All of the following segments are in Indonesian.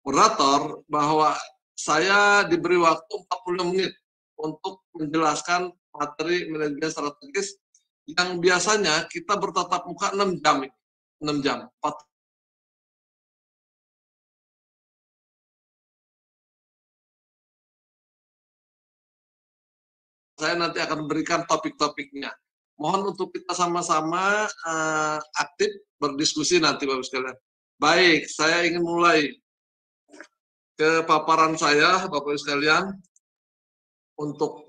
moderator bahwa saya diberi waktu 45 menit untuk menjelaskan materi manajemen strategis yang biasanya kita bertatap muka 6 jam. 6 jam. Saya nanti akan berikan topik-topiknya. Mohon untuk kita sama-sama aktif berdiskusi nanti Bapak sekalian. Baik, saya ingin mulai ke paparan saya Bapak sekalian untuk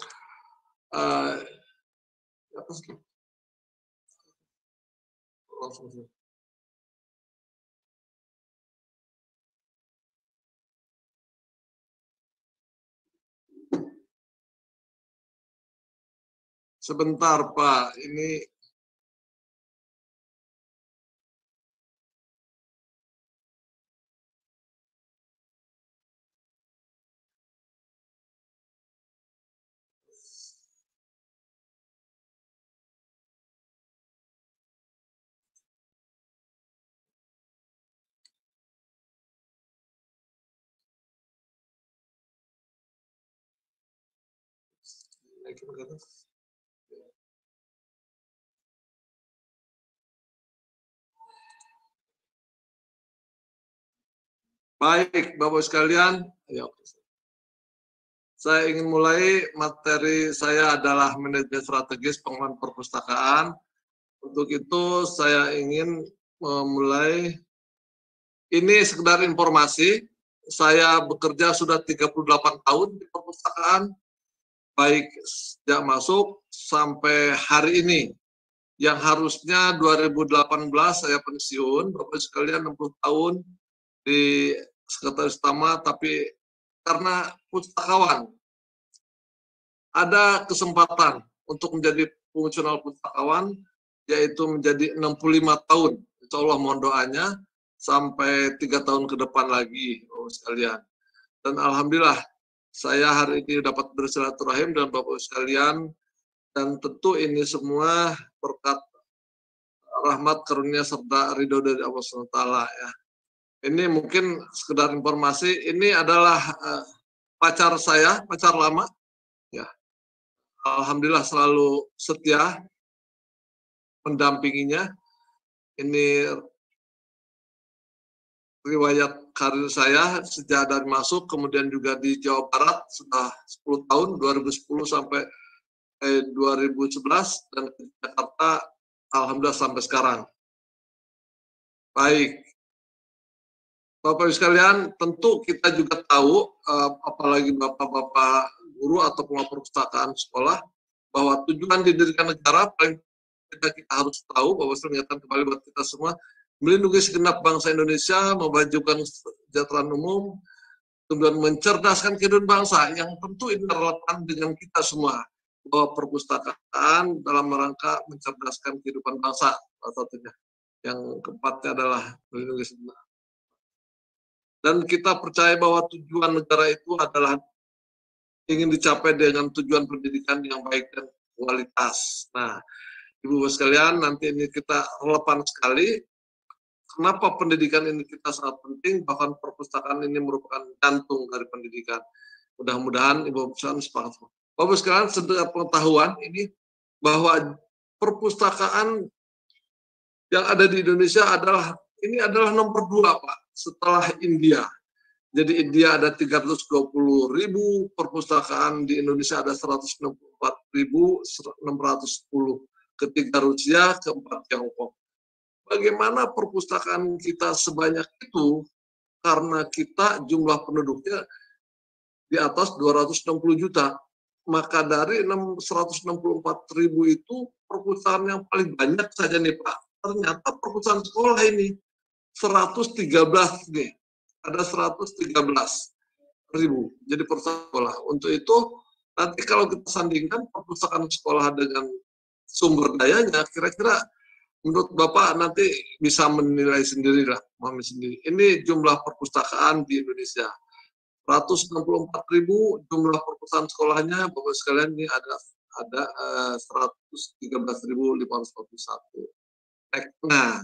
sebentar Pak, ini baik Bapak sekalian, saya ingin mulai. Materi saya adalah manajemen strategis pengelolaan perpustakaan. Untuk itu saya ingin memulai, ini sekedar informasi, saya bekerja sudah 38 tahun di perpustakaan, baik sejak masuk sampai hari ini. Yang harusnya 2018 saya pensiun, Bapak sekalian 60 tahun di Sekretaris Utama, tapi karena pustakawan ada kesempatan untuk menjadi fungsional pustakawan, yaitu menjadi 65 tahun. Insya Allah mohon doanya sampai 3 tahun ke depan lagi, Bapak sekalian. Dan Alhamdulillah, saya hari ini dapat bersilaturahim dengan Bapak sekalian, dan tentu ini semua berkat rahmat karunia serta ridho dari Allah SWT ya. Ini mungkin sekedar informasi, ini adalah pacar saya, pacar lama ya. Alhamdulillah selalu setia mendampinginya. Ini riwayat karir saya sejak dari masuk, kemudian juga di Jawa Barat sudah 10 tahun, 2010 sampai 2011, dan di Jakarta Alhamdulillah sampai sekarang. Baik, Bapak-Ibu sekalian, tentu kita juga tahu, apalagi Bapak-Bapak guru atau pengelola perpustakaan sekolah, bahwa tujuan didirikan negara paling tidak kita harus tahu, bahwa saya mengingatkan kembali buat kita semua, melindungi segenap bangsa Indonesia, memajukan kesejahteraan umum, kemudian mencerdaskan kehidupan bangsa, yang tentu ini relevan dengan kita semua, bahwa perpustakaan dalam rangka mencerdaskan kehidupan bangsa, salah satunya. Yang keempatnya adalah melindungi segenap. Dan kita percaya bahwa tujuan negara itu adalah ingin dicapai dengan tujuan pendidikan yang baik dan kualitas. Nah, Ibu sekalian, nanti ini kita relevan sekali. Kenapa pendidikan ini kita sangat penting, bahkan perpustakaan ini merupakan jantung dari pendidikan. Mudah-mudahan Ibu sekalian sepakat. Bapak sekalian, sekedar pengetahuan ini, bahwa perpustakaan yang ada di Indonesia adalah nomor 2, Pak, setelah India. Jadi India ada 320.000, perpustakaan di Indonesia ada 164.610. Ketiga Rusia, keempat Tiongkok. Bagaimana perpustakaan kita sebanyak itu? Karena kita jumlah penduduknya di atas 260 juta. Maka dari 164.000 itu perpustakaan yang paling banyak saja nih Pak. Ternyata perpustakaan sekolah ini 113 nih. Ada 113.000. Jadi perpustakaan sekolah. Untuk itu nanti kalau kita sandingkan perpustakaan sekolah dengan sumber dayanya, kira-kira menurut Bapak nanti bisa menilai sendirilah, memahami sendiri. Ini jumlah perpustakaan di Indonesia. 164.000 jumlah perpustakaan sekolahnya, Bapak sekalian, ini ada 113.541. Nah,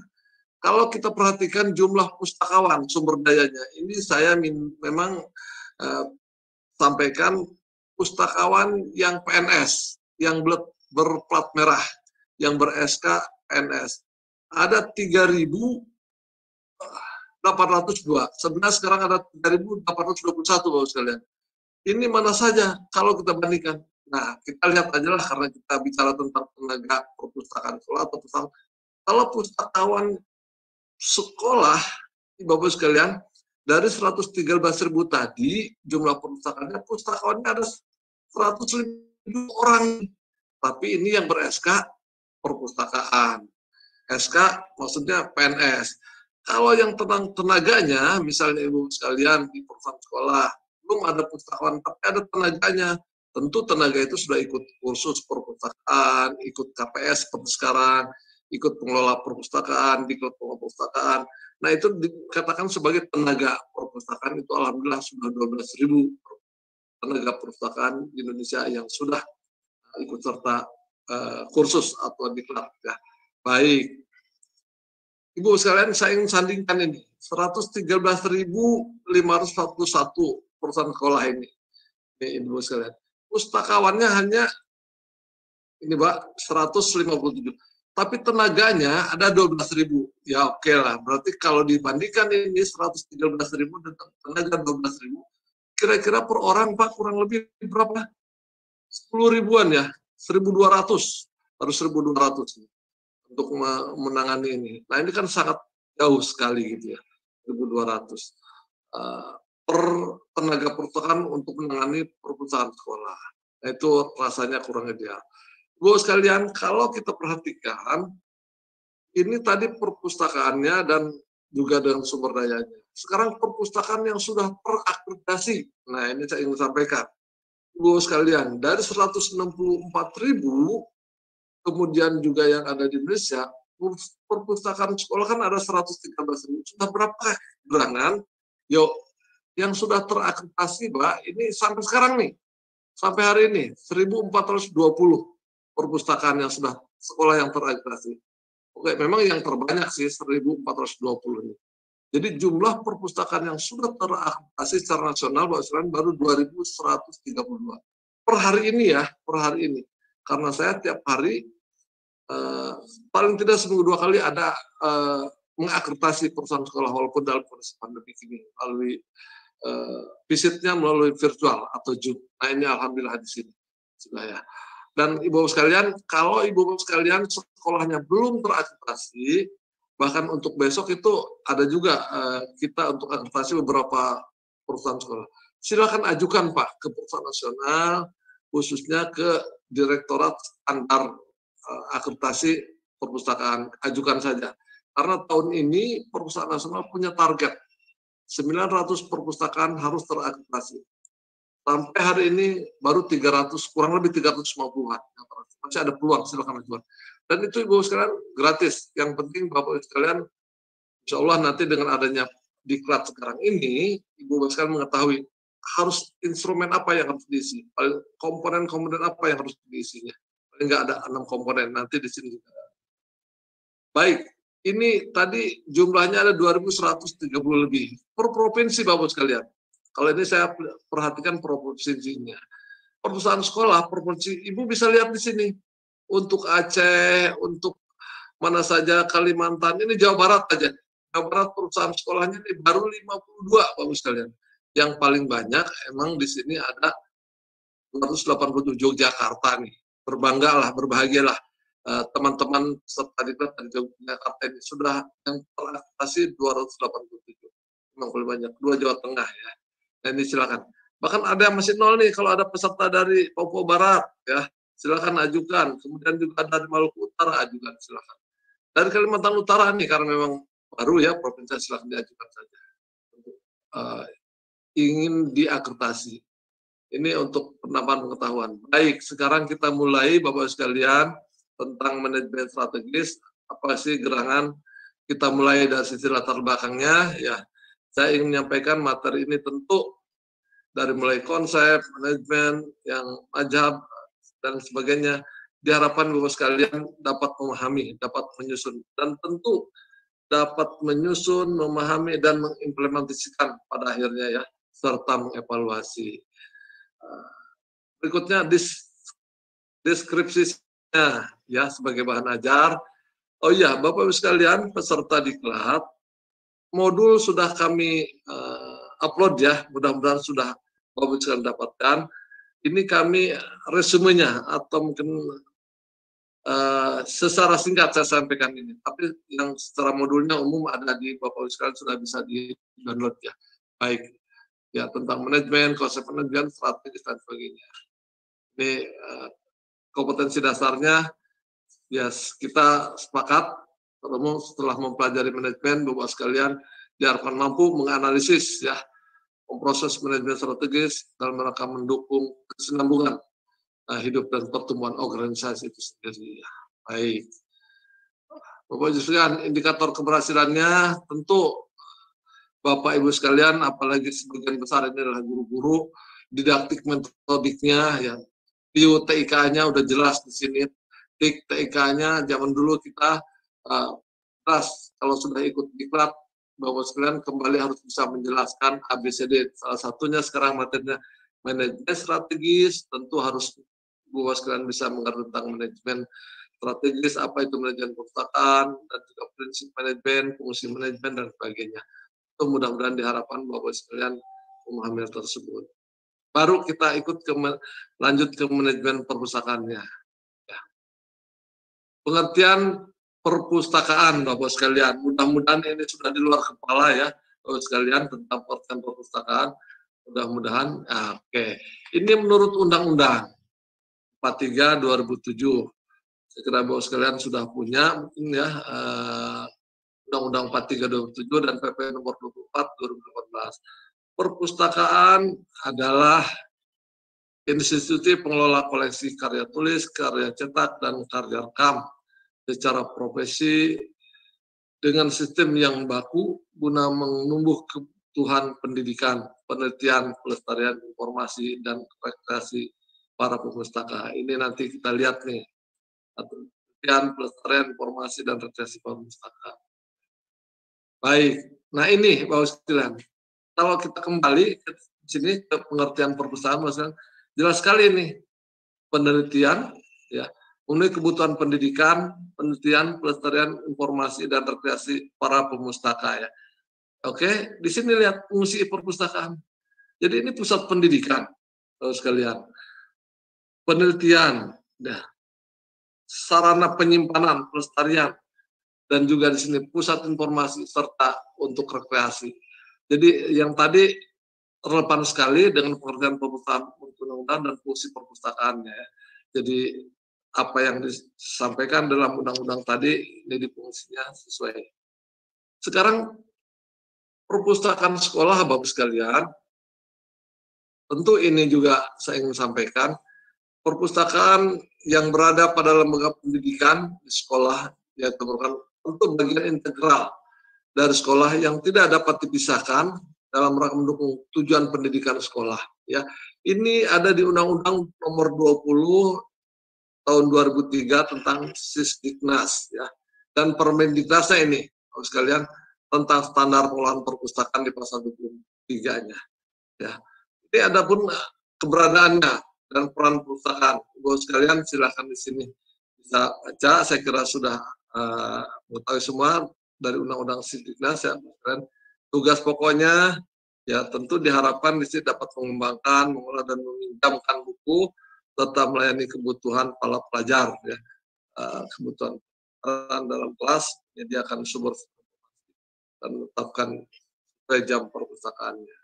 Kalau kita perhatikan jumlah pustakawan sumber dayanya, ini saya memang uh, sampaikan pustakawan yang PNS, yang berplat merah, yang ber-SK PNS. Ada 3.802. Sebenarnya sekarang ada 3.821 Bapak sekalian. Ini mana saja kalau kita bandingkan. Nah, kita lihat aja lah karena kita bicara tentang tenaga perpustakaan sekolah atau pustakawan. Kalau pustakawan sekolah, Bapak sekalian, dari 113.000 tadi jumlah pustakawannya, pustakawannya ada 105 orang. Tapi ini yang ber-SK perpustakaan. SK maksudnya PNS. Kalau yang tentang tenaganya, misalnya Ibu sekalian di perusahaan sekolah, belum ada pustakawan, tapi ada tenaganya. Tentu tenaga itu sudah ikut kursus perpustakaan, ikut KPS seperti sekarang, ikut pengelola perpustakaan, ikut pengelola perpustakaan. Nah itu dikatakan sebagai tenaga perpustakaan, itu alhamdulillah sudah 12.000 tenaga perpustakaan di Indonesia yang sudah ikut serta kursus atau diklat. Ya. Baik, Ibu sekalian, saya ingin sandingkan ini. 113.541 perusahaan sekolah ini. Ini Ibu sekalian. Pustakawannya hanya ini Pak, 157. Tapi tenaganya ada 12.000. Ya oke lah. Berarti kalau dibandingkan ini 113.000 dan tenaga 12.000, kira-kira per orang Pak kurang lebih berapa? 10 ribuan ya. 1.200. Harus 1.200 untuk menangani ini. Nah ini kan sangat jauh sekali gitu ya, 1.200 per tenaga perpustakaan untuk menangani perpustakaan sekolah. Nah, itu rasanya kurang ideal. Bu sekalian, kalau kita perhatikan, ini tadi perpustakaannya dan juga dengan sumber dayanya. Sekarang perpustakaan yang sudah terakreditasi. Nah ini saya ingin sampaikan. Bu sekalian, dari 164.000 kemudian juga yang ada di Indonesia, perpustakaan sekolah kan ada 113.000. Sudah berapa gerangan? Yuk, yang sudah terakreditasi, Mbak, ini sampai sekarang nih, sampai hari ini, 1.420 perpustakaan yang sudah sekolah yang terakreditasi. Oke, memang yang terbanyak sih 1.420 ini. Jadi jumlah perpustakaan yang sudah terakreditasi secara nasional, Mbak, baru 2.132. Per hari ini ya, per hari ini. Karena saya tiap hari paling tidak seminggu 2 kali ada mengakreditasi perusahaan sekolah walaupun dalam kondisi pandemi ini melalui visitnya melalui virtual atau Zoom. Nah ini alhamdulillah di sini sudah ya. Dan ibu sekalian, kalau ibu sekalian sekolahnya belum terakreditasi, bahkan untuk besok itu ada juga kita untuk akreditasi beberapa perusahaan sekolah. Silakan ajukan Pak ke perusahaan nasional, khususnya ke Direktorat Antar akreditasi perpustakaan, ajukan saja. Karena tahun ini perpustakaan nasional punya target 900 perpustakaan harus terakreditasi. Sampai hari ini baru 300, kurang lebih 350-an. Masih ada peluang, silakan ajukan. Dan itu Ibu sekalian gratis. Yang penting Bapak sekalian, insya Allah nanti dengan adanya diklat sekarang ini, Ibu sekalian mengetahui harus instrumen apa yang harus diisi, komponen-komponen apa yang harus diisinya. Enggak ada 6 komponen, nanti di sini juga. Baik, ini tadi jumlahnya ada 2.130 lebih per provinsi Bapak sekalian. Kalau ini saya perhatikan provinsinya. Perusahaan sekolah, provinsi, Ibu bisa lihat di sini. Untuk Aceh, untuk mana saja Kalimantan, ini Jawa Barat aja. Jawa Barat perusahaan sekolahnya ini baru 52 Bapak sekalian. Yang paling banyak emang di sini ada 287 Yogyakarta nih. Berbanggalah, berbahagialah teman-teman serta di Jakarta ini sudah yang terakreditasi 287. Memang paling banyak. 2 Jawa Tengah ya. Nah ini silakan. Bahkan ada yang masih 0 nih kalau ada peserta dari Papua Barat ya. Silakan ajukan. Kemudian juga dari Maluku Utara ajukan silakan. Dari Kalimantan Utara nih karena memang baru ya provinsi silakan diajukan saja. Ingin diakreditasi. Ini untuk penambahan pengetahuan. Baik, sekarang kita mulai Bapak sekalian tentang manajemen strategis. Apa sih gerangan? Kita mulai dari sisi latar belakangnya. Ya, saya ingin menyampaikan materi ini tentu dari mulai konsep, manajemen, yang mazhab dan sebagainya. Diharapkan Bapak sekalian dapat memahami, dapat menyusun. Dan tentu dapat menyusun, memahami, dan mengimplementasikan pada akhirnya ya, serta mengevaluasi. Berikutnya deskripsinya ya sebagai bahan ajar. Oh iya, Bapak Ibu sekalian, peserta diklat, modul sudah kami upload ya, mudah-mudahan sudah Bapak Ibu sekalian dapatkan. Ini kami resumenya atau mungkin secara singkat saya sampaikan ini, tapi yang secara modulnya umum ada di Bapak Ibu sekalian sudah bisa di-download ya. Baik, ya tentang manajemen, konsep manajemen, strategi dan sebagainya. Ini kompetensi dasarnya, ya kita sepakat ketemu setelah mempelajari manajemen, Bapak sekalian diharapkan mampu menganalisis ya, memproses manajemen strategis dalam rangka mendukung kesinambungan hidup dan pertumbuhan organisasi itu sendiri. Baik, Bapak Ibu sekalian, indikator keberhasilannya tentu Bapak Ibu sekalian, apalagi sebagian besar ini adalah guru-guru, didaktik metodiknya ya, view TIK-nya udah jelas di sini. TIK-nya zaman dulu kita kelas kalau sudah ikut diklat, Bapak sekalian kembali harus bisa menjelaskan ABCD. Salah satunya sekarang materinya manajemen strategis, tentu harus Bapak sekalian bisa mengerti tentang manajemen strategis, apa itu manajemen perpustakaan, dan juga prinsip manajemen, fungsi manajemen, dan sebagainya. Itu mudah-mudahan diharapkan Bapak sekalian memahami hal tersebut. Baru kita ikut lanjut ke manajemen perpustakaannya. Ya. Pengertian perpustakaan Bapak sekalian, mudah-mudahan ini sudah di luar kepala ya Bapak sekalian tentang pengertian perpustakaan. Mudah-mudahan, oke. Ini menurut Undang-Undang 43 2007. Saya kira Bapak sekalian sudah punya mungkin ya Undang-Undang 43 2007 dan PP nomor 24 2018. Perpustakaan adalah institusi pengelola koleksi karya tulis, karya cetak, dan karya rekam secara profesi dengan sistem yang baku guna menumbuh kebutuhan pendidikan, penelitian, pelestarian informasi, dan rekreasi para pemustaka. Ini nanti kita lihat nih, penelitian, pelestarian informasi, dan rekreasi pemustaka. Baik, nah ini Bapak sekalian, kalau kita kembali ke sini ke pengertian perpustakaan, maksudnya jelas sekali ini penelitian, ya, memenuhi kebutuhan pendidikan, penelitian, pelestarian informasi, dan rekreasi para pemustaka ya. Oke, di sini lihat fungsi perpustakaan. Jadi ini pusat pendidikan, Bapak sekalian. Penelitian, ya, sarana penyimpanan, pelestarian, dan juga di sini pusat informasi serta untuk rekreasi. Jadi yang tadi relevan sekali dengan pengertian perpustakaan undang-undang dan fungsi perpustakaannya. Jadi apa yang disampaikan dalam undang-undang tadi ini di fungsinya sesuai. Sekarang perpustakaan sekolah Bapak sekalian, tentu ini juga saya ingin sampaikan, perpustakaan yang berada pada lembaga pendidikan di sekolah yaitu merupakan tentu bagian integral dari sekolah yang tidak dapat dipisahkan dalam rangka mendukung tujuan pendidikan sekolah. Ya, ini ada di Undang-Undang Nomor 20 Tahun 2003 tentang Sisdiknas, ya, dan Permendiknasnya ini, Bapak sekalian, tentang standar pengelolaan perpustakaan di pasal 23-nya. Ya, ini ada pun keberadaannya dan peran perpustakaan. Bapak sekalian silakan di sini bisa baca. Saya kira sudah mengetahui semua dari Undang-Undang Sisdiknas ya, dan tugas pokoknya ya tentu diharapkan di sini dapat mengembangkan, mengolah dan meminjamkan buku serta melayani kebutuhan para pelajar ya, kebutuhan dalam kelas, menyediakan sumber dan menetapkan jam perpustakaannya.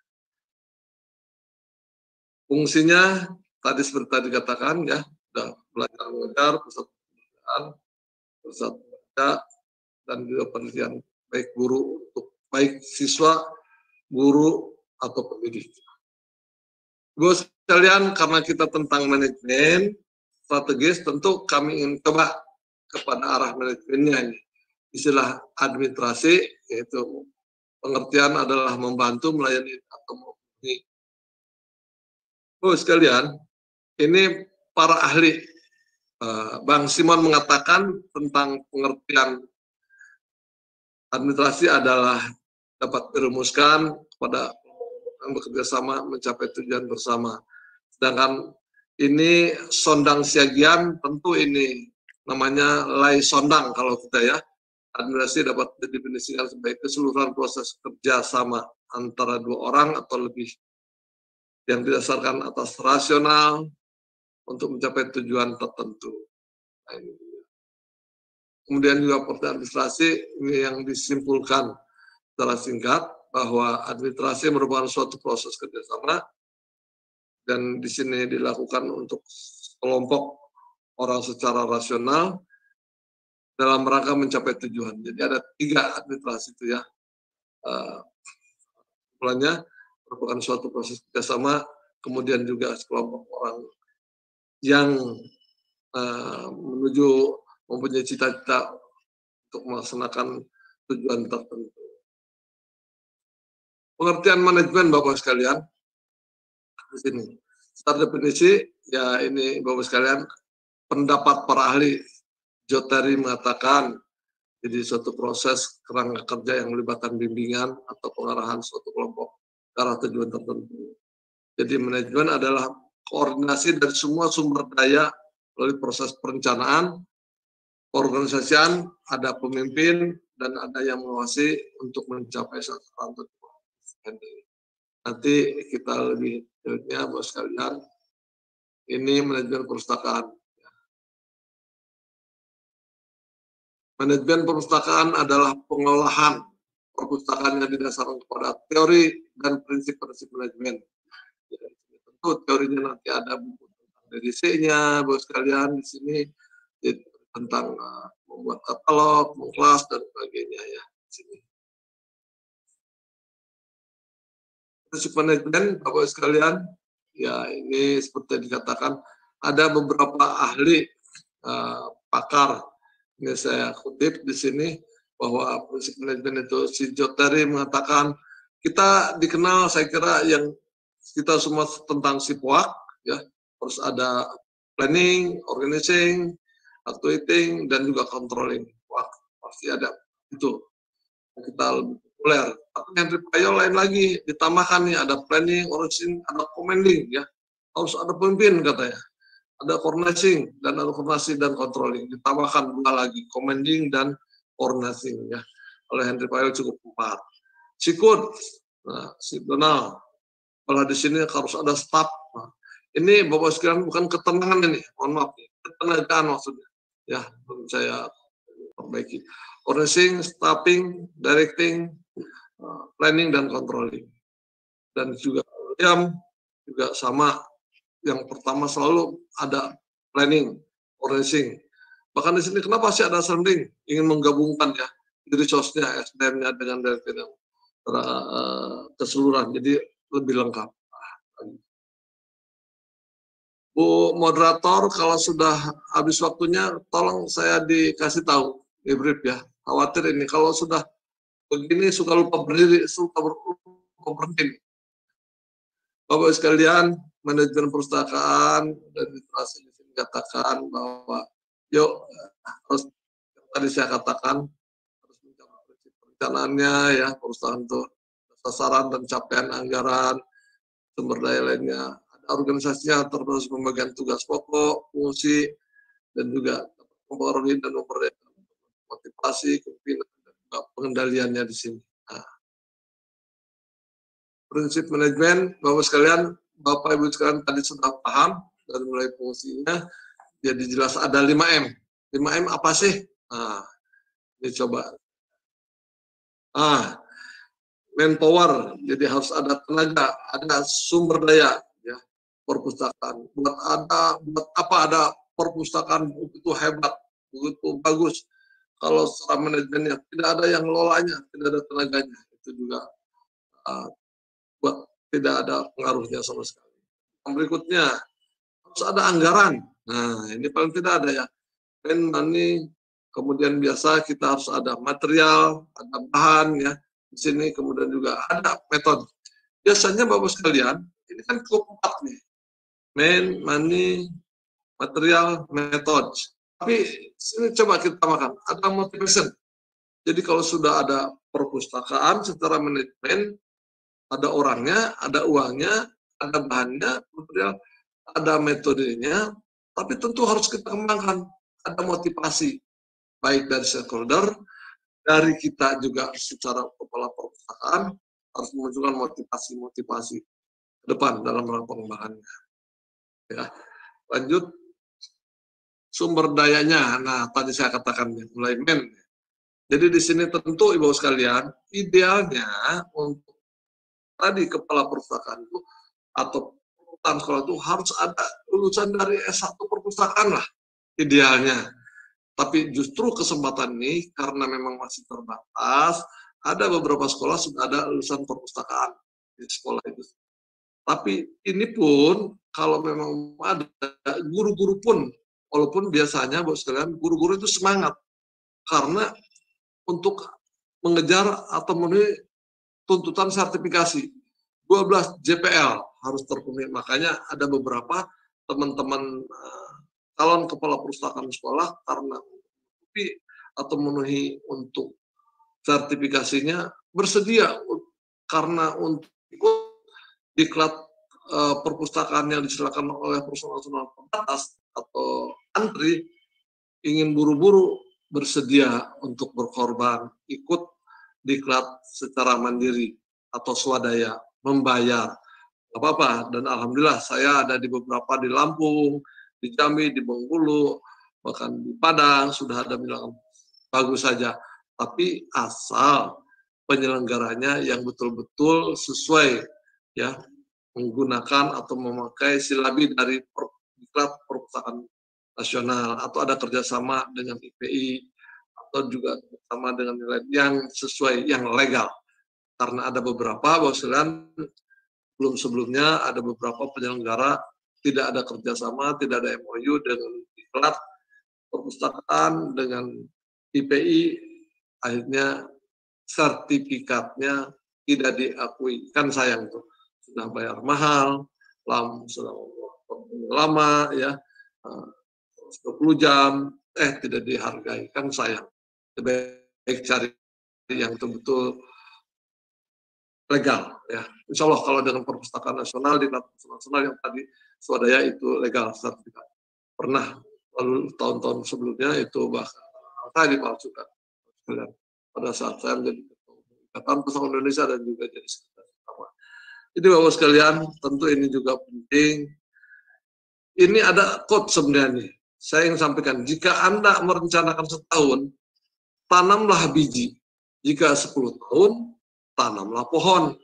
Fungsinya tadi seperti tadi dikatakan ya, sudah belajar mengajar, pusat pembelajaran, pusat baca, dan juga penelitian baik guru untuk baik siswa, guru atau pendidik. Bapak sekalian, karena kita tentang manajemen strategis, tentu kami ingin coba kepada arah manajemennya ini. Istilah administrasi, yaitu pengertian adalah membantu, melayani, atau memenuhi. Bapak sekalian, ini para ahli, Bang Simon mengatakan tentang pengertian Administrasi adalah dapat dirumuskan kepada yang bekerja sama mencapai tujuan bersama. Sedangkan ini sondang siagian, tentu ini namanya lay sondang kalau kita ya. Administrasi dapat didefinisikan sebagai keseluruhan proses kerja sama antara dua orang atau lebih yang didasarkan atas rasional untuk mencapai tujuan tertentu. Nah, ini. Kemudian juga proses administrasi ini yang disimpulkan secara singkat bahwa administrasi merupakan suatu proses kerjasama dan di sini dilakukan untuk kelompok orang secara rasional dalam rangka mencapai tujuan. Jadi ada 3 administrasi itu ya. Mulanya merupakan suatu proses kerjasama, kemudian juga sekelompok orang yang menuju mempunyai cita-cita untuk melaksanakan tujuan tertentu. Pengertian manajemen Bapak sekalian di sini. Secara definisi ya ini Bapak sekalian pendapat para ahli Jotari mengatakan jadi suatu proses kerangka kerja yang melibatkan bimbingan atau pengarahan suatu kelompok ke arah tujuan tertentu. Jadi manajemen adalah koordinasi dari semua sumber daya melalui proses perencanaan, organisasian, ada pemimpin dan ada yang mengawasi untuk mencapai sasaran tujuan. Nanti kita lebih detailnya Bapak sekalian. Ini manajemen perpustakaan. Manajemen perpustakaan adalah pengolahan perpustakaan yang didasarkan kepada teori dan prinsip-prinsip manajemen. Ya, tentu teorinya nanti ada buku tentang DDC-nya, Bapak sekalian di sini tentang membuat katalog, mengkelas dan sebagainya ya di sini. Prinsip manajemen Bapak sekalian, ya ini seperti yang dikatakan ada beberapa ahli pakar. Ini saya kutip di sini bahwa prinsip manajemen itu si Jotari mengatakan kita dikenal saya kira yang kita semua tentang SIPWAK ya harus ada planning, organizing, actuating dan juga controlling. Wah, pasti ada itu kita lebih populer. Tapi Henry Payo lain lagi ditambahkan nih ada planning, organizing, ada commanding ya harus ada pemimpin katanya. Ada coordinating dan ada koordinasi dan controlling. Ditambahkan 2 lagi, commanding dan coordinating ya. Oleh Henry Payo cukup 4. Sikut, nah, si Donald. Kalau di sini harus ada staff. Nah, ini Bapak sekalian bukan ketenangan ini, mohon maaf, ketenagaan maksudnya. Ya, saya perbaiki. Coordinating, staffing, directing, planning dan controlling. Dan juga juga sama. Yang pertama selalu ada planning, organizing. Bahkan di sini kenapa sih ada sending ingin menggabungkan ya dari sosnya, SDM-nya dengan directing keseluruhan, jadi lebih lengkap. Bu moderator, kalau sudah habis waktunya, tolong saya dikasih tahu di brief ya. Khawatir ini kalau sudah begini suka lupa berdiri, suka berhenti. Bapak sekalian, manajemen perpustakaan dan literasi di sini katakan bahwa yuk harus tadi saya katakan harus mencapai prinsip perencanaannya ya perpustakaan itu sasaran dan capaian anggaran sumber daya lainnya ada organisasinya terus pembagian tugas pokok fungsi dan juga mempengaruhi dan memperdayakan motivasi kepemimpinan dan juga pengendaliannya di sini. Nah, prinsip manajemen Bapak sekalian Bapak Ibu sekalian tadi sudah paham dari mulai fungsinya, jadi jelas ada 5M. 5M apa sih? Nah, ini coba. Manpower, jadi harus ada tenaga, ada sumber daya, ya, perpustakaan. Buat apa ada perpustakaan itu hebat, begitu bagus. Kalau secara manajemennya tidak ada yang ngelolanya, tidak ada tenaganya, itu juga buat tidak ada pengaruhnya sama sekali. Yang berikutnya harus ada anggaran. Nah, ini paling tidak ada ya. Money, kemudian biasa kita harus ada material, ada bahan ya. Di sini kemudian juga ada metode. Biasanya Bapak sekalian, ini kan cukup 4 nih. Money, material, metode. Tapi sini coba kita tambahkan, ada motivation. Jadi kalau sudah ada perpustakaan secara manajemen, ada orangnya, ada uangnya, ada bahannya, material, ada metodenya, tapi tentu harus kita kembangkan. Ada motivasi, baik dari stakeholder, dari kita juga secara kepala perpustakaan, harus menunjukkan motivasi-motivasi ke depan dalam rangka pengembangannya. Ya. Lanjut, sumber dayanya. Nah, tadi saya katakan mulai Jadi di sini tentu Ibu sekalian, idealnya untuk tadi kepala perpustakaan itu atau perpustakaan sekolah itu harus ada lulusan dari S1 perpustakaan lah idealnya. Tapi justru kesempatan ini karena memang masih terbatas, ada beberapa sekolah sudah ada lulusan perpustakaan di sekolah itu. Tapi ini pun kalau memang ada guru-guru pun, walaupun biasanya Bapak sekalian, guru-guru itu semangat karena untuk mengejar atau memenuhi tuntutan sertifikasi 12 JPL harus terpenuhi. Makanya ada beberapa teman-teman calon kepala perpustakaan sekolah karena atau memenuhi untuk sertifikasinya bersedia karena untuk diklat perpustakaan yang disilakan oleh perusahaan nasional terbatas atau antri ingin buru-buru bersedia untuk berkorban ikut diklat secara mandiri atau swadaya membayar apa-apa. Dan alhamdulillah saya ada di beberapa di Lampung, di Jambi, di Bengkulu, bahkan di Padang sudah ada bilang bagus saja. Tapi asal penyelenggaranya yang betul-betul sesuai ya menggunakan atau memakai silabi dari diklat perpustakaan nasional atau ada kerjasama dengan IPI atau juga sama dengan nilai yang sesuai yang legal. Karena ada beberapa bahwasanya belum sebelumnya ada beberapa penyelenggara tidak ada kerjasama, tidak ada MOU dengan diklat perpustakaan dengan IPI, akhirnya sertifikatnya tidak diakui. Kan sayang tuh, sudah bayar mahal, sudah lama ya, 20 jam, tidak dihargai, kan sayang. Lebih baik cari yang betul-betul legal ya. Insya Allah kalau dengan perpustakaan nasional di perpustakaan nasional yang tadi swadaya itu legal sertifikat. Pernah lalu tahun-tahun sebelumnya itu bahkan saya dipalsukan pada saat saya menjadi Ikatan Pustaka Indonesia dan juga jadi sekretaris utama. Jadi Bapak sekalian, tentu ini juga penting. Ini ada quote sebenarnya. Saya ingin sampaikan, jika Anda merencanakan setahun, tanamlah biji. Jika 10 tahun, tanamlah pohon.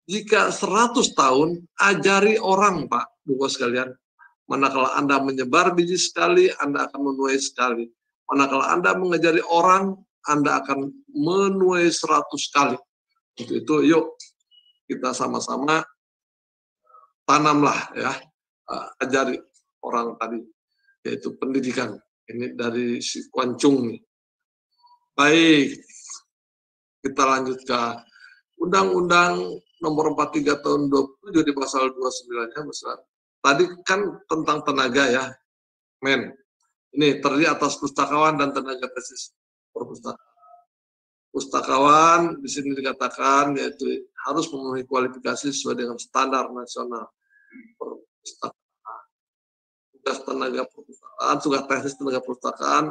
Jika 100 tahun, ajari orang, Pak, Bapak sekalian. Manakala Anda menyebar biji sekali, Anda akan menuai sekali. Manakala Anda mengajari orang, Anda akan menuai 100 kali. Untuk itu, yuk kita sama-sama tanamlah ya, ajari orang tadi, yaitu pendidikan. Ini dari si Kuancung nih. Baik, kita lanjut ke Undang-Undang Nomor 43 Tahun 27 di pasal 29-nya, besar. Tadi kan tentang tenaga ya, Ini terdiri atas pustakawan dan tenaga tesis perpustakaan. Pustakawan di sini dikatakan yaitu harus memenuhi kualifikasi sesuai dengan standar nasional perpustakaan. Tugas tenaga perpustakaan, tugas teknis tenaga perpustakaan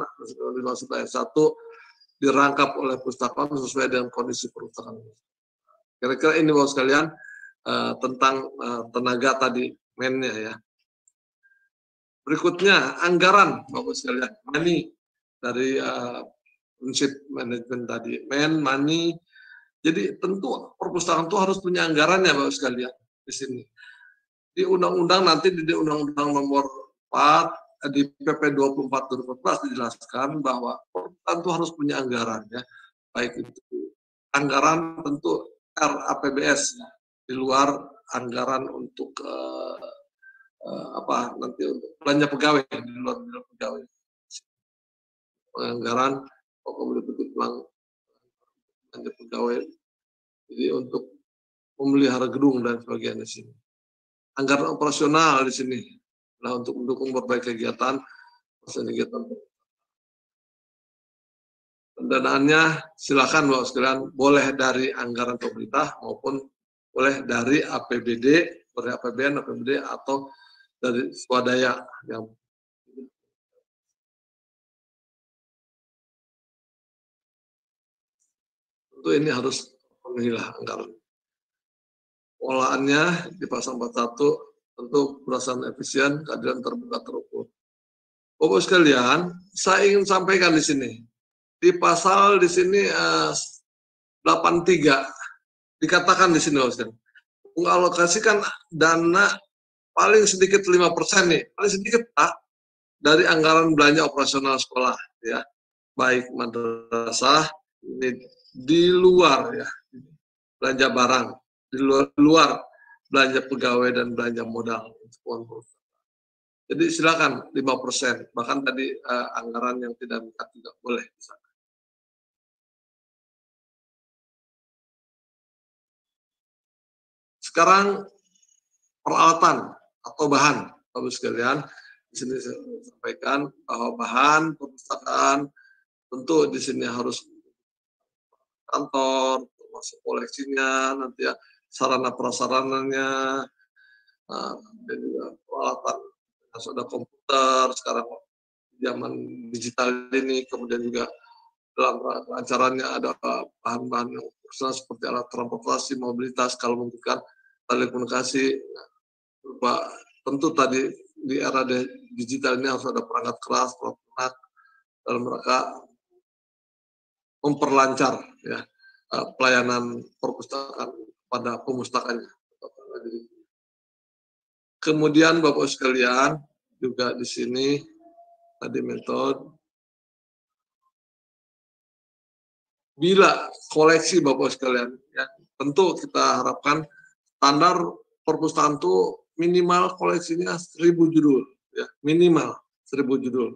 dimaksud ayat 1 dirangkap oleh pustakawan sesuai dengan kondisi perpustakaan. Kira-kira ini Bapak sekalian tentang tenaga tadi mennya ya. Berikutnya anggaran Bapak sekalian, money dari prinsip manajemen tadi, money. Jadi tentu perpustakaan itu harus punya anggarannya Bapak sekalian di sini. Di undang-undang nanti di Undang-Undang Nomor 4 di PP 24 2014 dijelaskan bahwa perpustakaan itu harus punya anggarannya, baik itu anggaran tentu RAPBS di luar anggaran untuk nanti untuk belanja pegawai di luar belanja pegawai. Anggaran belanja pegawai. Jadi untuk memelihara gedung dan sebagainya di sini. Anggaran operasional di sini. Nah, untuk mendukung berbagai kegiatan Pendanaannya silakan Bapak sekalian, boleh dari anggaran pemerintah maupun boleh dari APBD, dari APBN, APBD atau dari swadaya yang tentu ini harus penuhilah anggaran. Olahannya di pasal 41 tentu berdasarkan efisien, keadilan, terbuka, terukur. Bapak sekalian, saya ingin sampaikan di sini, di pasal di sini 83 dikatakan di sini Bapak sekalian, mengalokasikan dana paling sedikit 5% nih, paling sedikit Pak, dari anggaran belanja operasional sekolah ya, baik madrasah ini di luar ya, belanja barang, di luar belanja pegawai dan belanja modal. Jadi silakan 5%, bahkan tadi anggaran yang tidak minta juga boleh. Sekarang peralatan atau bahan, Bapak sekalian, di sini saya sampaikan bahwa bahan perpustakaan tentu di sini harus kantor, termasuk koleksinya, nanti ya sarana prasarananya, dan juga peralatan, ada komputer sekarang zaman digital ini, kemudian juga dalam acaranya ada bahan-bahan yang personal seperti alat transportasi, mobilitas, kalau membutuhkan telekomunikasi, berupa tentu tadi di era digital ini harus ada perangkat keras, perangkat dalam rangka memperlancar ya pelayanan perpustakaan pada pemustakanya. Kemudian Bapak sekalian juga di sini tadi metode bila koleksi Bapak sekalian ya, tentu kita harapkan standar perpustakaan itu minimal koleksinya 1000 judul ya, minimal 1000 judul,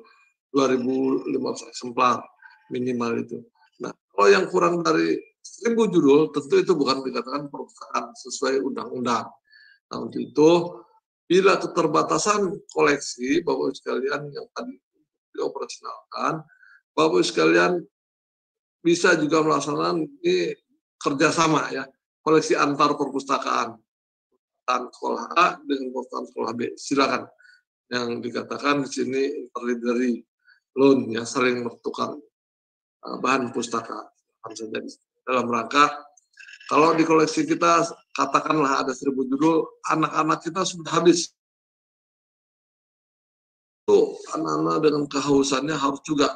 2500 eksemplar minimal itu. Nah, kalau yang kurang dari 1000 judul tentu itu bukan dikatakan perpustakaan sesuai undang-undang. Nah, untuk itu bila keterbatasan koleksi Bapak sekalian yang tadi dioperasionalkan, Bapak sekalian bisa juga melaksanakan ini kerjasama ya, koleksi antar perpustakaan, sekolah A dengan perpustakaan sekolah B. Silakan. Yang dikatakan di sini interlibrary loan ya, saling bertukar bahan pustaka. Dalam rangka kalau di koleksi kita katakanlah ada 1000 judul, anak-anak kita sudah habis. Itu anak-anak dengan kehausannya harus juga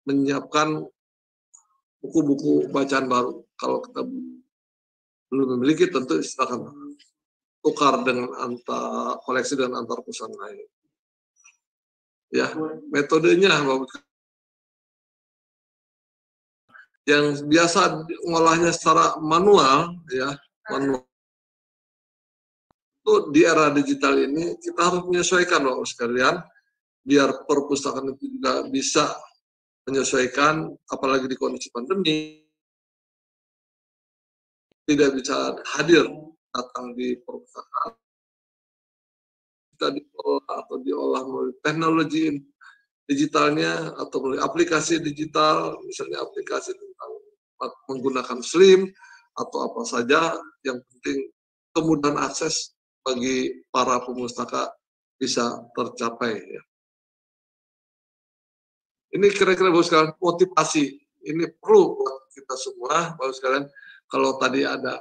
menyiapkan buku-buku bacaan baru. Kalau kita belum memiliki tentu silakan tukar dengan antar koleksi dan antar perusahaan lain. Ya, metodenya yang biasa ngolahnya secara manual ya, manual. Itu di era digital ini kita harus menyesuaikan Bapak sekalian biar perpustakaan itu juga bisa menyesuaikan, apalagi di kondisi pandemi tidak bisa hadir datang di perpustakaan, kita diolah atau diolah melalui teknologi digitalnya atau melalui aplikasi digital, misalnya aplikasi tentang menggunakan SLIM atau apa saja, yang penting kemudahan akses bagi para pemustaka bisa tercapai. Ya. Ini kira-kira Bapak sekalian motivasi, ini perlu buat kita semua Bapak sekalian. Kalau tadi ada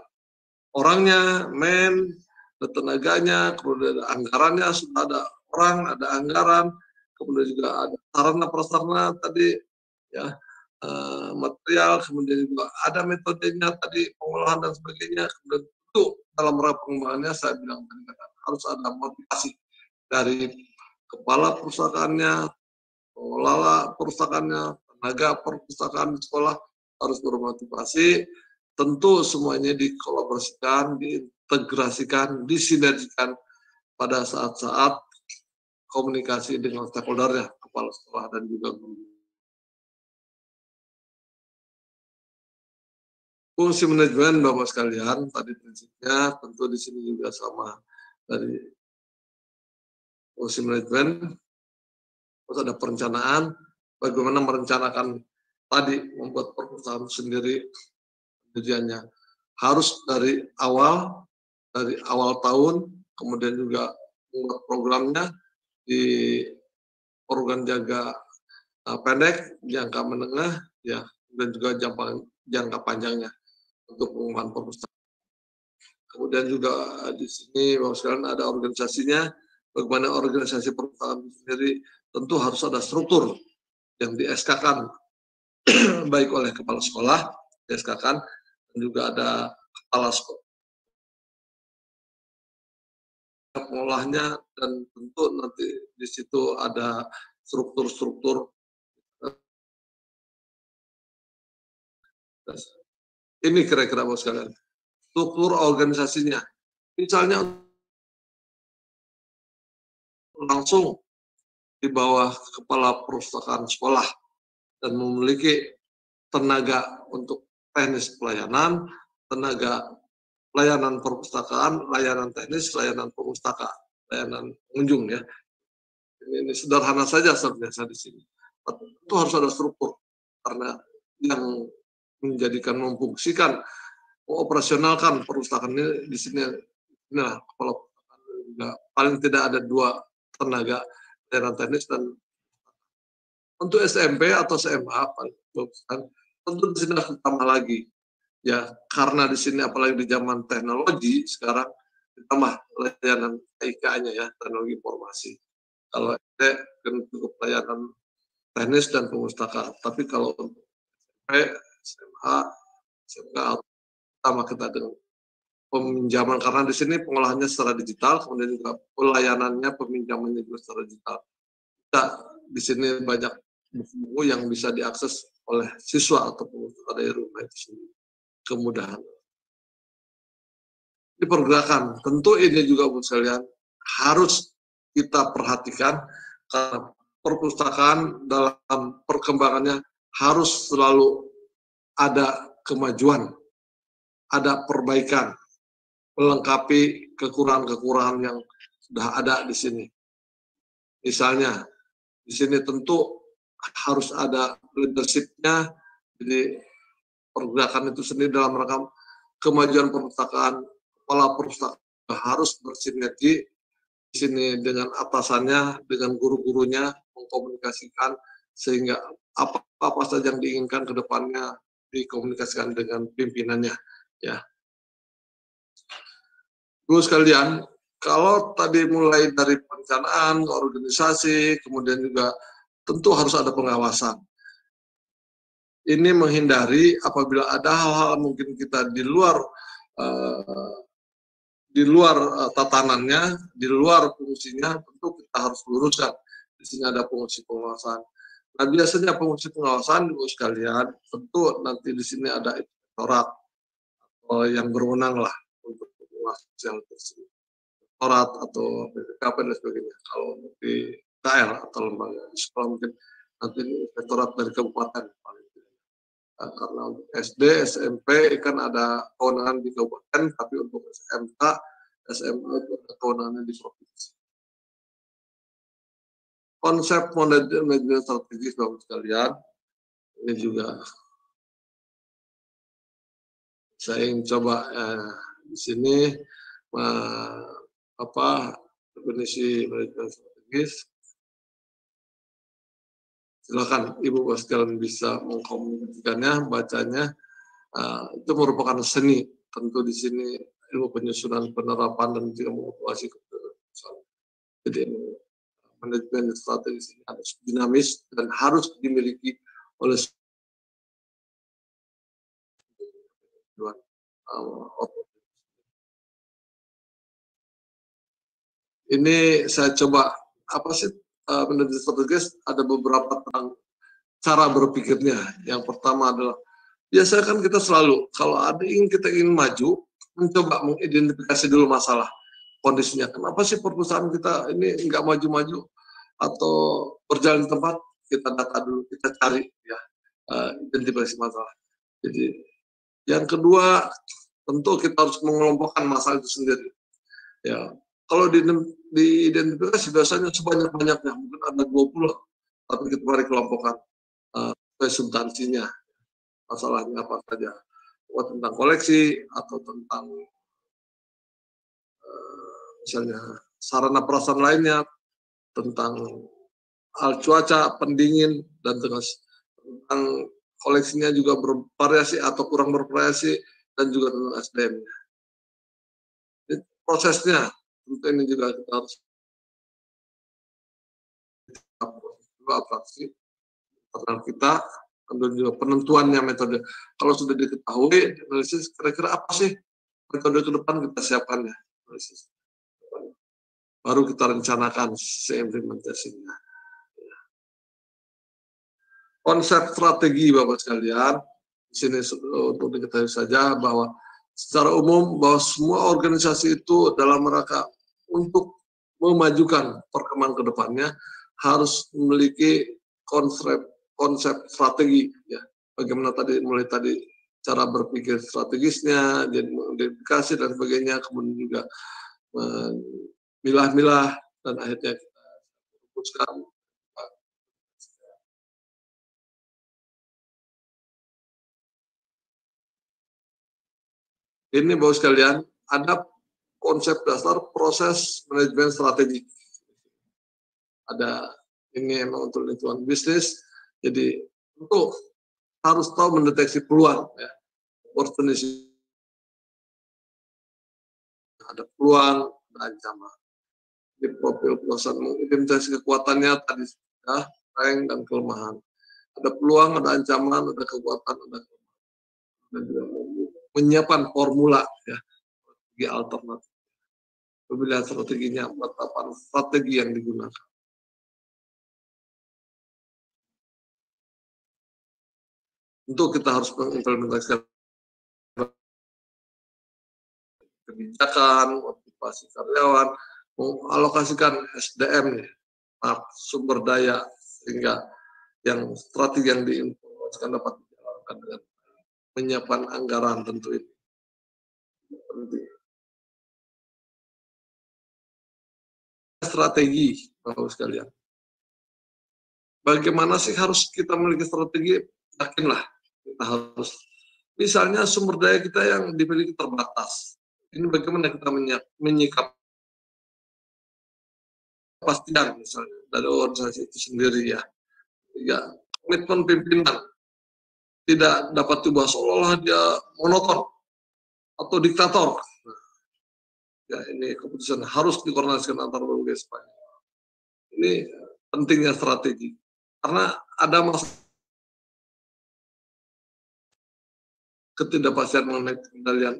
orangnya, ada tenaganya, kemudian ada anggarannya, sudah ada orang, ada anggaran, kemudian juga ada sarana prasarana tadi ya, material, kemudian juga ada metodenya tadi pengolahan dan sebagainya. Kemudian itu dalam rangka pengembangannya saya bilang tadi harus ada motivasi dari kepala perpustakaannya, pengelola perpustakaannya, tenaga perpustakaan di sekolah harus bermotivasi. Tentu semuanya dikolaborasikan, diintegrasikan, disinergikan pada saat-saat komunikasi dengan stakeholdernya, kepala sekolah dan juga guru. Fungsi manajemen Bapak sekalian, tadi prinsipnya tentu di sini juga sama dari fungsi manajemen, terus ada perencanaan, bagaimana merencanakan tadi membuat perpustakaan sendiri tujuannya harus dari awal tahun, kemudian juga membuat programnya di program pendek, jangka menengah, ya, dan juga jangka panjangnya untuk pengembangan perpustakaan. Kemudian juga di sini Bapak sekalian ada organisasinya. Bagaimana organisasi perpustakaan sendiri, tentu harus ada struktur yang di-SK-kan baik oleh kepala sekolah, di-SK-kan, dan juga ada kepala sekolah pengolahnya, dan tentu nanti di situ ada struktur-struktur. Ini kira-kira Bapak sekalian, struktur organisasinya. Misalnya langsung di bawah kepala perpustakaan sekolah dan memiliki tenaga untuk teknis pelayanan, tenaga pelayanan perpustakaan, layanan teknis, layanan perpustaka, layanan pengunjung ya. Ini sederhana saja sebenarnya di sini. Tapi itu harus ada struktur karena yang menjadikan memfungsikan, operasionalkan perpustakaan ini di sini. Nah, kepala perpustakaan juga paling tidak ada 2 tenaga layanan teknis. Dan untuk SMP atau SMA tentu di sini harus ditambah lagi ya, karena di sini apalagi di zaman teknologi sekarang ditambah layanan TIK-nya ya, teknologi informasi. Kalau SD kan cukup layanan teknis dan perpustakaan, tapi kalau untuk SMP, SMA, SMK utama kita dengan peminjaman, karena di sini pengolahannya secara digital, kemudian juga pelayanannya peminjamannya juga secara digital. Kita di sini banyak buku yang bisa diakses oleh siswa atau pengusaha dari rumah itu sendiri. Kemudahan. Di pergerakan, tentu ini juga Bapak sekalian harus kita perhatikan karena perpustakaan dalam perkembangannya harus selalu ada kemajuan, ada perbaikan, melengkapi kekurangan-kekurangan yang sudah ada di sini. Misalnya, di sini tentu harus ada leadership-nya, jadi pergerakan itu sendiri dalam rangka kemajuan perpustakaan, kepala perpustakaan harus bersinergi di sini dengan atasannya, dengan guru-gurunya, mengkomunikasikan sehingga apa saja yang diinginkan ke depannya dikomunikasikan dengan pimpinannya. Ya, Guru sekalian, kalau tadi mulai dari perencanaan, organisasi, kemudian juga tentu harus ada pengawasan. Ini menghindari apabila ada hal-hal mungkin kita di luar tatanannya, di luar fungsinya, tentu kita harus luruskan. Di sini ada fungsi pengawasan. Nah, biasanya fungsi pengawasan Ibu sekalian, tentu nanti di sini ada inspektorat yang berwenang lah untuk pengawasan yang tersebut. Inspektorat atau BPKP dan sebagainya. Kalau di KL atau lembaga sekolah mungkin nanti inspektorat dari kabupaten paling tidak. Karena untuk SD, SMP kan ada kewenangan di kabupaten, tapi untuk SMK, SMA itu ada kewenangannya di provinsi. Konsep manajemen strategis Bapak sekalian, ini juga saya ingin coba di sini definisi manajemen strategis. Silakan Ibu Bapak sekalian bisa mengkomunikasikannya, bacanya. Itu merupakan seni. Tentu di sini ilmu penyusunan, penerapan, dan juga mengevaluasi keputusan. Jadi manajemen strategis ini harus dinamis dan harus dimiliki oleh ini saya coba apa sih manajemen strategis, ada beberapa cara berpikirnya. Yang pertama adalah biasanya kan kita selalu kalau kita ingin maju, mencoba mengidentifikasi dulu masalah kondisinya. Kenapa sih perpustakaan kita ini nggak maju-maju atau berjalan di tempat? Kita data dulu, kita cari ya identifikasi masalah. Jadi yang kedua tentu kita harus mengelompokkan masalah itu sendiri. Ya, kalau diidentifikasi biasanya sebanyak-banyaknya, mungkin ada 20, tapi kita mari kelompokkan. substansinya, masalahnya apa saja, tentang koleksi atau tentang misalnya sarana prasarana lainnya, tentang hal cuaca, pendingin, dan tentang koleksinya juga bervariasi atau kurang bervariasi, dan juga tentang SDM-nya. Prosesnya, tentu ini juga kita harus atraksi internal kita, kemudian juga penentuannya metode. Kalau sudah diketahui, analisis kira-kira apa sih metode ke depan kita siapkannya, analisis. Baru kita rencanakan seimplementasinya. Konsep strategi Bapak sekalian, di sini untuk diketahui saja bahwa secara umum bahwa semua organisasi itu dalam rangka untuk memajukan perkembangan ke depannya harus memiliki konsep strategi, ya. Bagaimana mulai tadi cara berpikir strategisnya, jadi mengidentifikasi dan sebagainya, kemudian juga milah-milah, dan akhirnya kita rumuskan. Ini Bapak sekalian, ada konsep dasar proses manajemen strategi. Ada ini memang untuk lingkungan bisnis, jadi untuk harus tahu mendeteksi peluang, ya. Opportunity, ada peluang, ada ancaman. Di profil perusahaan mengidentifikasi kekuatannya tadi, ya, strength dan kelemahan. Ada peluang, ada ancaman, ada kekuatan, ada kelemahan. Dan juga menyiapkan formula, ya, strategi alternatif. Pemilihan strateginya, penetapan strategi yang digunakan. Tentu kita harus mengimplementasikan kebijakan, motivasi karyawan, mengalokasikan SDM, sumber daya, sehingga yang strategi yang diinformasikan dapat dijalankan dengan menyiapkan anggaran, tentu itu penting. Strategi, Bapak sekalian. Bagaimana sih harus kita memiliki strategi? Yakinlah, kita harus. Misalnya sumber daya kita yang dimiliki terbatas. Ini bagaimana kita menyikapi kepastian misalnya dari organisasi itu sendiri, ya. Ya, komitmen pimpinan tidak dapat diubah seolah-olah dia monoton atau diktator. Ya, ini keputusan harus dikoordinasikan antar berbagai Spanyol. Ini pentingnya strategi, karena ada ketidakpastian mengenai kendalian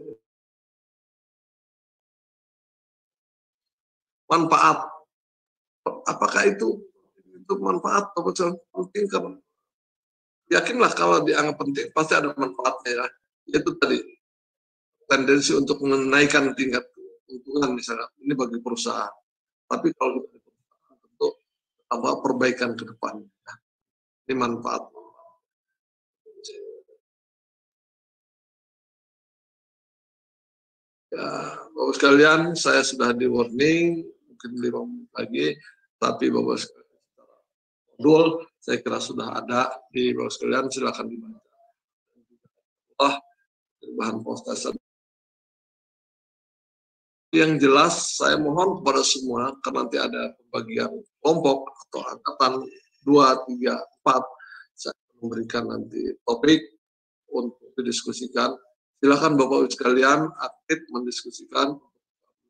manfaat. Apakah itu manfaat atau penting? Karena yakinlah kalau dianggap penting pasti ada manfaatnya, ya. Itu tadi tendensi untuk menaikkan tingkat keuntungan misalnya, ini bagi perusahaan. Tapi kalau kita untuk perbaikan ke depan, ya. Ini manfaat. Ya, Bapak sekalian, saya sudah di warning mungkin 5 menit lagi, tapi Bapak sekalian, modul saya kira sudah ada di Bapak sekalian, silakan dibaca. Bahan postasan. Yang jelas saya mohon kepada semua, karena nanti ada pembagian kelompok atau angkatan 2, 3, 4, saya memberikan nanti topik untuk didiskusikan. Silakan Bapak Ibu sekalian aktif mendiskusikan,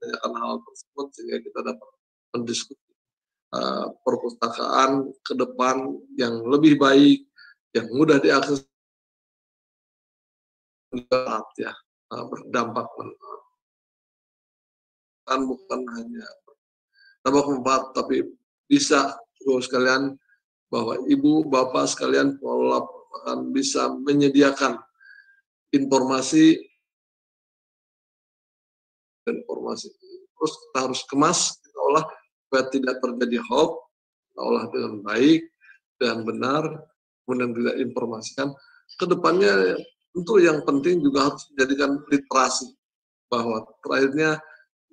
menanyakan hal tersebut sehingga kita dapat mendiskusi perpustakaan ke depan yang lebih baik, yang mudah diakses, ya, berdampak, kan bukan hanya dampak manfaat, tapi bisa Bapak sekalian, bahwa Ibu Bapak sekalian akan bisa menyediakan informasi terus kita harus kemas, kita olah supaya tidak terjadi hoax, kita olah dengan baik dan benar, kemudian kita informasikan. Kedepannya tentu yang penting juga harus menjadikan literasi, bahwa terakhirnya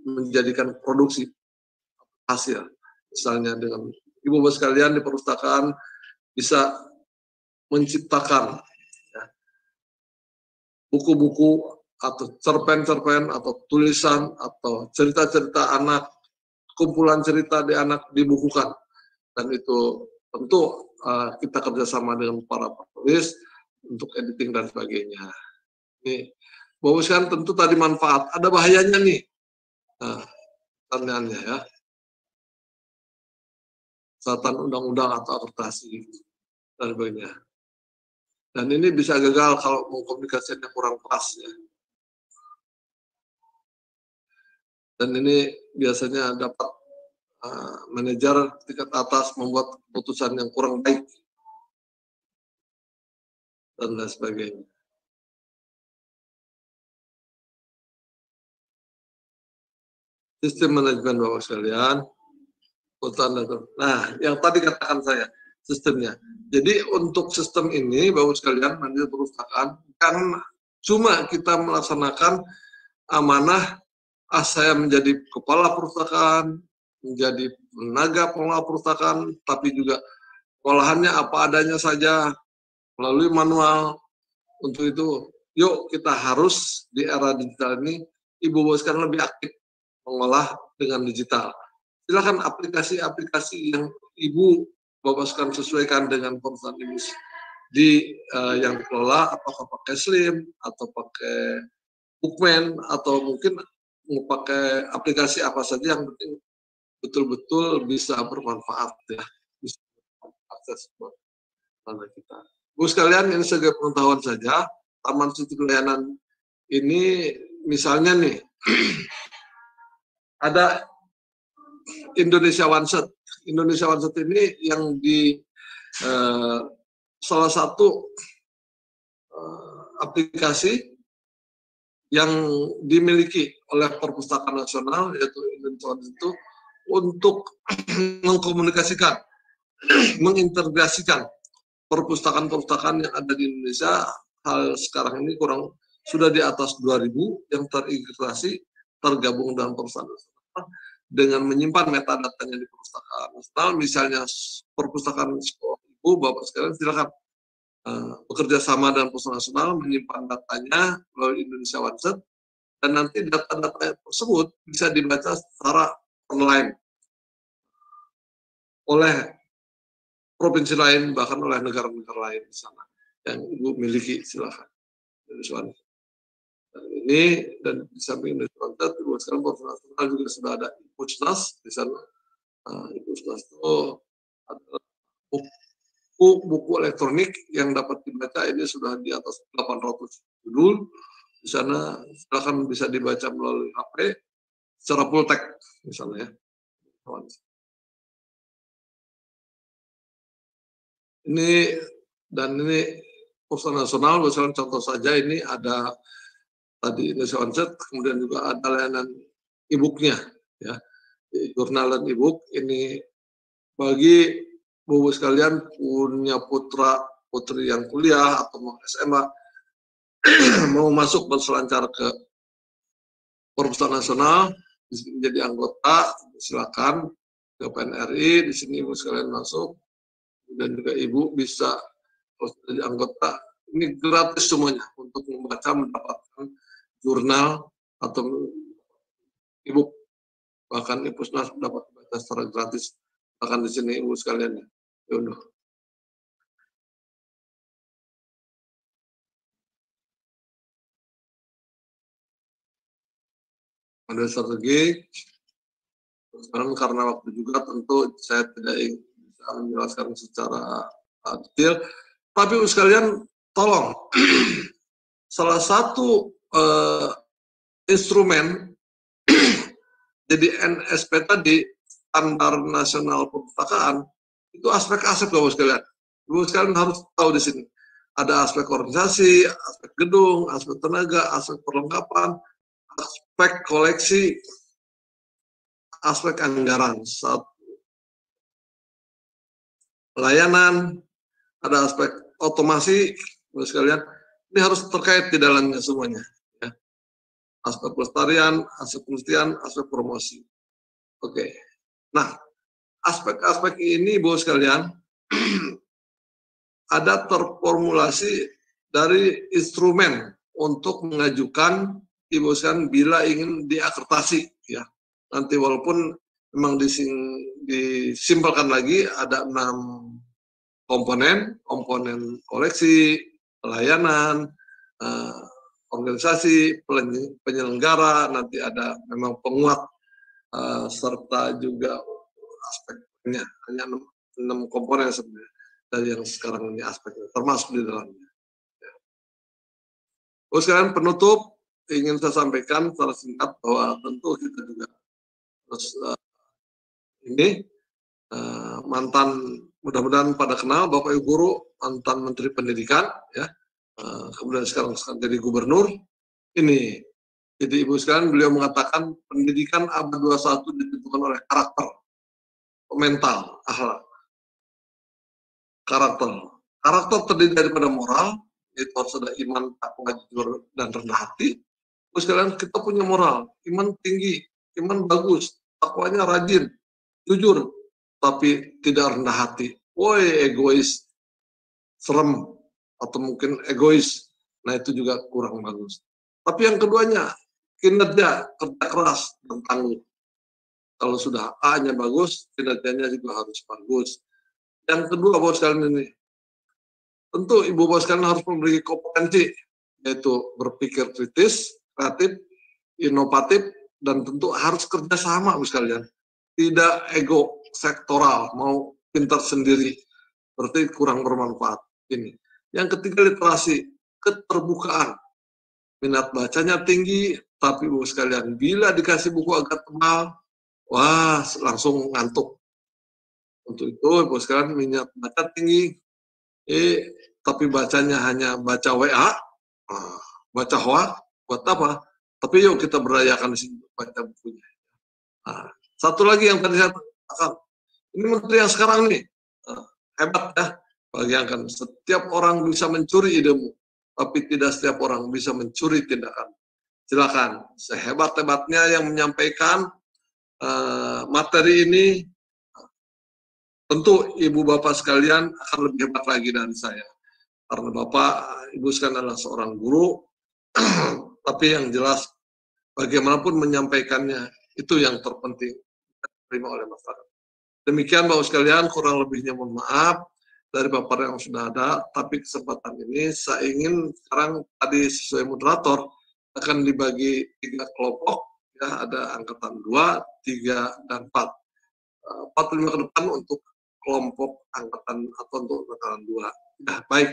menjadikan produksi hasil. Misalnya dengan Ibu Bapak sekalian di perpustakaan bisa menciptakan buku-buku atau cerpen-cerpen atau tulisan atau cerita-cerita anak, kumpulan cerita di anak dibukukan, dan itu tentu kita kerjasama dengan para penulis untuk editing dan sebagainya. Ini bahwa tentu tadi manfaat, ada bahayanya nih. Nah, pertanyaannya ya, kesalahan undang-undang atau adaptasi dan sebagainya. Dan ini bisa gagal kalau mau komunikasinya kurang pas ya. Dan ini biasanya dapat manajer tingkat atas membuat keputusan yang kurang baik dan lain sebagainya. Sistem manajemen Bapak sekalian, nah yang tadi katakan saya sistemnya. Jadi untuk sistem ini Bapak sekalian, manajer perpustakaan kan cuma kita melaksanakan amanah saya menjadi kepala perpustakaan, menjadi tenaga pengelola perpustakaan, tapi juga olahannya apa adanya saja melalui manual. Untuk itu, yuk kita harus di era digital ini, Ibu Bapak sekalian lebih aktif mengolah dengan digital. Silakan aplikasi-aplikasi yang Ibu Bapak sekalian sesuaikan dengan perusahaan ini yang dikelola, apakah pakai Slim atau pakai Bookman atau mungkin mau pakai aplikasi apa saja yang penting betul-betul bisa bermanfaat ya, bisa akses buat kita. Bu sekalian, ini sebagai pengetahuan saja, Taman Studi Layanan ini misalnya nih ada Indonesia One Shot. Indonesia One Shot ini yang di salah satu aplikasi yang dimiliki oleh Perpustakaan Nasional, yaitu Indonesia One Shot itu untuk mengkomunikasikan, mengintegrasikan perpustakaan-perpustakaan yang ada di Indonesia. Hal sekarang ini sudah di atas 2.000 yang terintegrasi, tergabung dalam Perpustakaan Nasional dengan menyimpan metadatanya di Perpustakaan Nasional. Misalnya perpustakaan sekolah Ibu, Bapak sekalian silakan bekerja sama dengan Perpustakaan Nasional, menyimpan datanya melalui Indonesia One Shot, dan nanti data-data tersebut bisa dibaca secara online oleh provinsi lain, bahkan oleh negara-negara lain di sana yang Ibu miliki. Silakan. Dan ini, dan di samping Indonesia One Shot, Ibu sekarang Perpustakaan Nasional juga sudah ada Ipusnas di sana. Ipusnas itu adalah buku elektronik yang dapat dibaca, ini sudah di atas 800 judul. Di sana silakan bisa dibaca melalui HP secara full text misalnya ya. Ini Perpustakaan Nasional, misalnya contoh saja ini ada tadi Indonesia One Shot, kemudian juga ada layanan e-booknya ya, jurnal dan e-book. Ini bagi Bapak sekalian punya putra putri yang kuliah atau mau SMA mau masuk berselancar ke Perpustakaan Nasional menjadi anggota, silakan ke PNRI, di sini Ibu sekalian masuk, dan juga Ibu bisa jadi anggota. Ini gratis semuanya untuk membaca, mendapatkan jurnal atau e-book, bahkan Ipusnas dapat dibaca secara gratis. Bahkan di sini Ibu sekalian ya. Yaudah. Ada strategi. Sekarang karena waktu juga tentu saya tidak bisa menjelaskan secara detail. Tapi Ibu sekalian, tolong salah satu instrumen jadi NSP tadi, Standar Nasional Perpustakaan, itu aspek-aspek Bapak sekalian. Bapak sekalian harus tahu di sini. Ada aspek organisasi, aspek gedung, aspek tenaga, aspek perlengkapan, aspek koleksi, aspek anggaran, pelayanan, ada aspek otomasi, Bapak sekalian. Ini harus terkait di dalamnya semuanya. Ya. Aspek pelestarian, aspek penelitian, aspek promosi. Oke. Nah, aspek-aspek ini Bapak sekalian ada terformulasi dari instrumen untuk mengajukan Ibu sekalian bila ingin diakreditasi ya. Nanti walaupun memang disimpulkan lagi ada 6 komponen koleksi, pelayanan, organisasi, penyelenggara, nanti ada memang penguat serta juga aspeknya, hanya 6 komponen sebenarnya dari yang sekarang ini aspeknya termasuk di dalamnya. Sekarang penutup ingin saya sampaikan secara singkat bahwa tentu kita juga harus ini mantan, mudah-mudahan pada kenal Bapak Ibu Guru, mantan Menteri Pendidikan ya, kemudian sekarang jadi gubernur. Ini jadi Ibu sekalian, beliau mengatakan pendidikan abad 21 ditentukan oleh karakter, mental, akhlak. Karakter terdiri daripada moral, yaitu harus ada iman, takwa, jujur, dan rendah hati. Terus sekalian kita punya moral, iman tinggi, iman bagus, takwanya rajin, jujur, tapi tidak rendah hati. Woi, egois, serem, atau mungkin egois. Nah itu juga kurang bagus. Tapi yang keduanya, kinerja, kerja keras, dan tangguh. Kalau sudah A-nya bagus, kinerjanya juga harus bagus. Yang kedua, Bapak sekalian ini, tentu Ibu Bapak sekalian harus memiliki kompetensi, yaitu berpikir kritis, kreatif, inovatif, dan tentu harus kerjasama, Bapak sekalian. Tidak ego sektoral, mau pintar sendiri, berarti kurang bermanfaat. Ini. Yang ketiga, literasi, keterbukaan. Minat bacanya tinggi, tapi Bapak sekalian, bila dikasih buku agak tebal, wah, langsung ngantuk. Untuk itu, Bapak sekalian, minat baca tinggi, tapi bacanya hanya baca WA, baca hoax, buat apa? Tapi yuk kita berdayakan di sini baca bukunya. Nah, satu lagi yang tadi saya katakan, ini menteri yang sekarang nih, hebat ya, bayangkan setiap orang bisa mencuri idemu, tapi tidak setiap orang bisa mencuri tindakan. Silakan, sehebat-hebatnya yang menyampaikan materi ini, tentu Ibu Bapak sekalian akan lebih hebat lagi dari saya. Karena Bapak, Ibu sekalian adalah seorang guru, tapi yang jelas bagaimanapun menyampaikannya, itu yang terpenting diterima oleh masyarakat. Demikian Bapak sekalian, kurang lebihnya mohon maaf dari Bapak yang sudah ada, tapi kesempatan ini saya ingin sekarang tadi sesuai moderator akan dibagi 3 kelompok, ya ada angkatan 2, 3, dan 4. 45 ke depan untuk kelompok angkatan atau untuk angkatan 2. Nah, baik.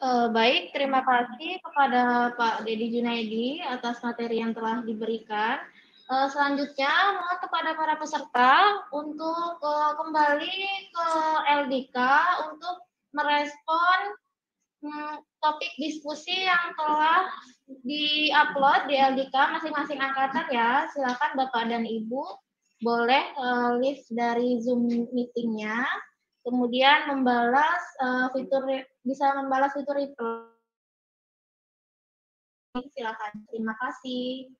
Baik, terima kasih kepada Pak Dedi Junaidi atas materi yang telah diberikan. Selanjutnya, mohon kepada para peserta untuk kembali ke LDK untuk merespon topik diskusi yang telah di-upload di LDK masing-masing angkatan ya. Silakan Bapak dan Ibu boleh lift dari Zoom meeting-nya, kemudian bisa membalas fitur reply. Silakan. Terima kasih.